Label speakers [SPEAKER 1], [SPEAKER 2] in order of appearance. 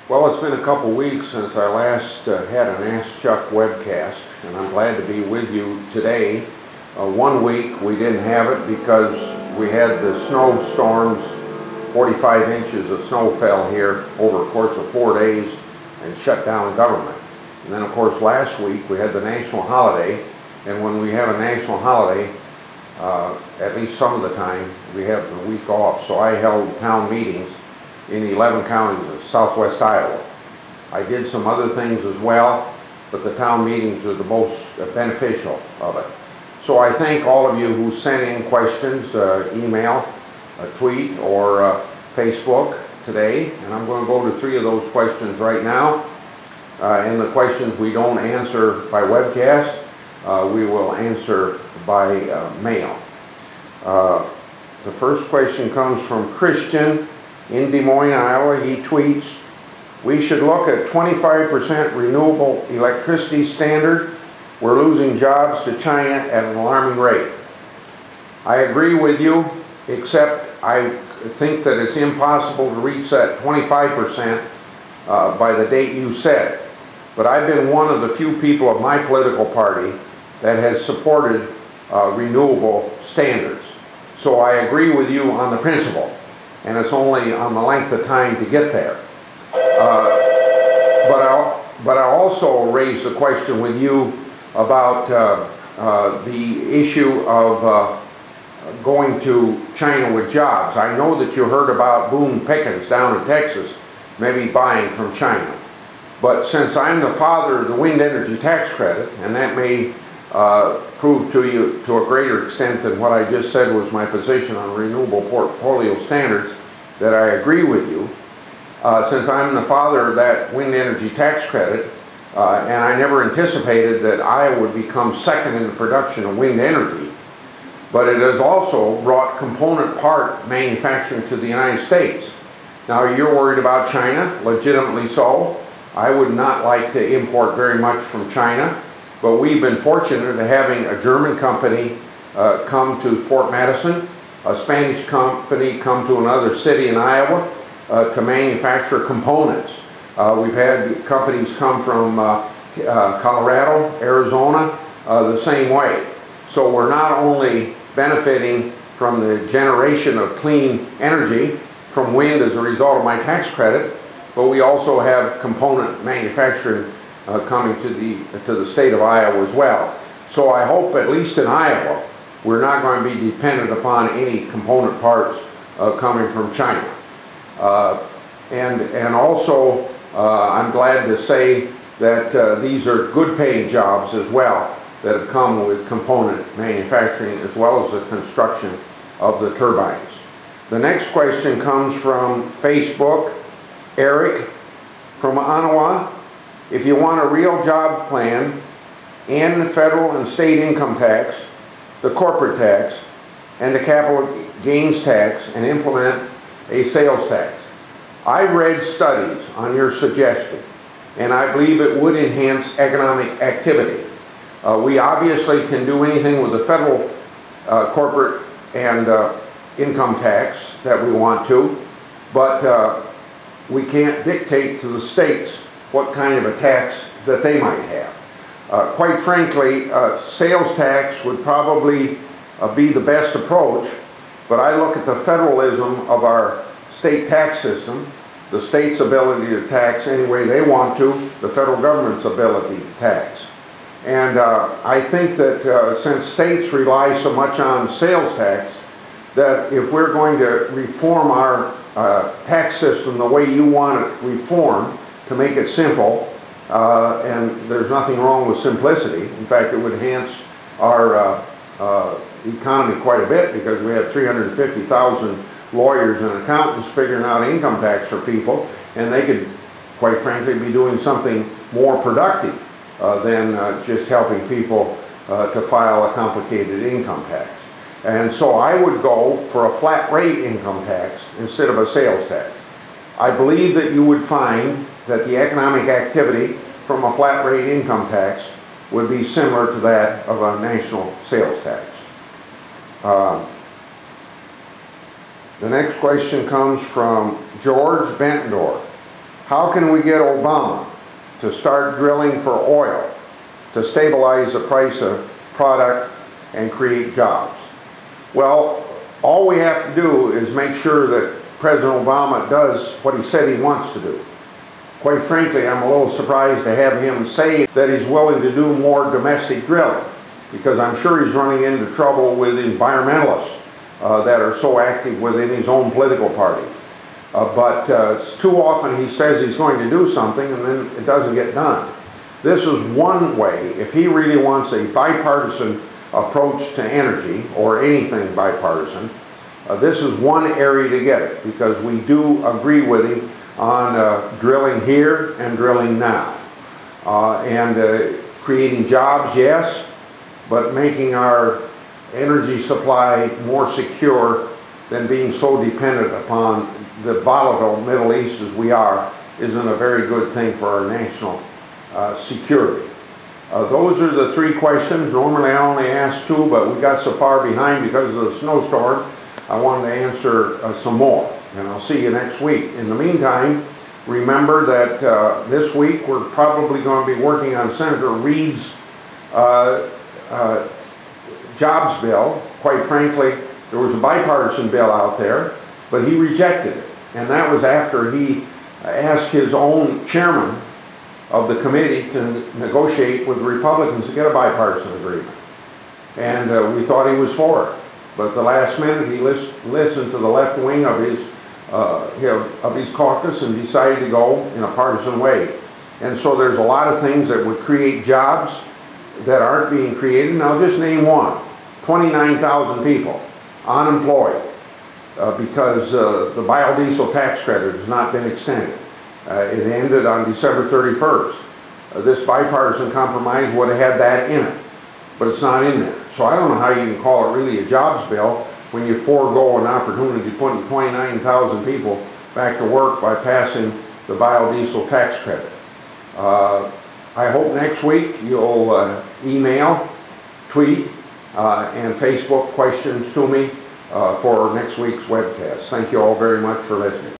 [SPEAKER 1] Well, it's been a couple weeks since I last had an Ask Chuck webcast, and I'm glad to be with you today. 1 week we didn't have it because we had the snowstorms. 45 inches of snow fell here over a course of 4 days and shut down government. And then of course last week we had the national holiday, and when we have a national holiday, at least some of the time, we have the week off. So I held town meetings in 11 counties of southwest Iowa. I did some other things as well, but the town meetings are the most beneficial of it. So I thank all of you who sent in questions, email, a tweet, or Facebook today, and I'm going to go to 3 of those questions right now. And the questions we don't answer by webcast, we will answer by mail. The first question comes from Christian in Des Moines, Iowa. He tweets, "We should look at 25% renewable electricity standard. We're losing jobs to China at an alarming rate." I agree with you, except I think that it's impossible to reach that 25% by the date you said. But I've been one of the few people of my political party that has supported renewable standards. So I agree with you on the principle, and it's only on the length of time to get there. But I also raised a question with you about the issue of going to China with jobs. I know that you heard about Boone Pickens down in Texas maybe buying from China. But since I'm the father of the wind energy tax credit, and that may prove to you to a greater extent than what I just said was my position on renewable portfolio standards, that I agree with you. Since I'm the father of that wind energy tax credit, and I never anticipated that Iowa would become second in the production of wind energy, but it has also brought component part manufacturing to the United States. Now you're worried about China, legitimately so. I would not like to import very much from China, but we've been fortunate in having a German company come to Fort Madison, a Spanish company come to another city in Iowa to manufacture components. We've had companies come from Colorado, Arizona, the same way. So we're not only benefiting from the generation of clean energy from wind as a result of my tax credit, but we also have component manufacturing coming to the state of Iowa as well. So I hope, at least in Iowa, we're not going to be dependent upon any component parts coming from China. And also, I'm glad to say that these are good paying jobs as well that have come with component manufacturing as well as the construction of the turbines. The next question comes from Facebook. Eric from Ottawa: "If you want a real job plan and federal and state income tax, the corporate tax, and the capital gains tax, and implement a sales tax." I read studies on your suggestion, and I believe it would enhance economic activity. We obviously can do anything with the federal corporate and income tax that we want to, but we can't dictate to the states what kind of a tax that they might have. Quite frankly, sales tax would probably be the best approach, but I look at the federalism of our state tax system, the state's ability to tax any way they want to, the federal government's ability to tax. And I think that since states rely so much on sales tax, that if we're going to reform our tax system the way you want it reformed, to make it simple, and there's nothing wrong with simplicity. In fact, it would enhance our economy quite a bit, because we have 350,000 lawyers and accountants figuring out income tax for people, and they could, quite frankly, be doing something more productive than just helping people to file a complicated income tax. And so I would go for a flat rate income tax instead of a sales tax. I believe that you would find that the economic activity from a flat rate income tax would be similar to that of a national sales tax. The next question comes from George Bentendorf. How can we get Obama to start drilling for oil to stabilize the price of product and create jobs? Well, all we have to do is make sure that President Obama does what he said he wants to do. Quite frankly, I'm a little surprised to have him say that he's willing to do more domestic drilling, because I'm sure he's running into trouble with environmentalists that are so active within his own political party. But too often he says he's going to do something and then it doesn't get done. This is one way, if he really wants a bipartisan approach to energy, or anything bipartisan, this is one area to get it, because we do agree with him on drilling here and drilling now. And creating jobs, yes, but making our energy supply more secure than being so dependent upon the volatile Middle East as we are isn't a very good thing for our national security. Those are the three questions. Normally I only ask two, but we got so far behind because of the snowstorm, I wanted to answer some more. And I'll see you next week. In the meantime, remember that this week we're probably going to be working on Senator Reid's jobs bill. Quite frankly, there was a bipartisan bill out there, but he rejected it. And that was after he asked his own chairman of the committee to negotiate with the Republicans to get a bipartisan agreement. And we thought he was for it. But at the last minute, he listened to the left wing of his caucus and decided to go in a partisan way. And so there's a lot of things that would create jobs that aren't being created. And I'll just name one. 29,000 people unemployed because the biodiesel tax credit has not been extended. It ended on December 31st. This bipartisan compromise would have had that in it, but it's not in there. So I don't know how you can call it really a jobs bill when you forego an opportunity to put 29,000 people back to work by passing the biodiesel tax credit. I hope next week you'll email, tweet, and Facebook questions to me for next week's webcast. Thank you all very much for listening.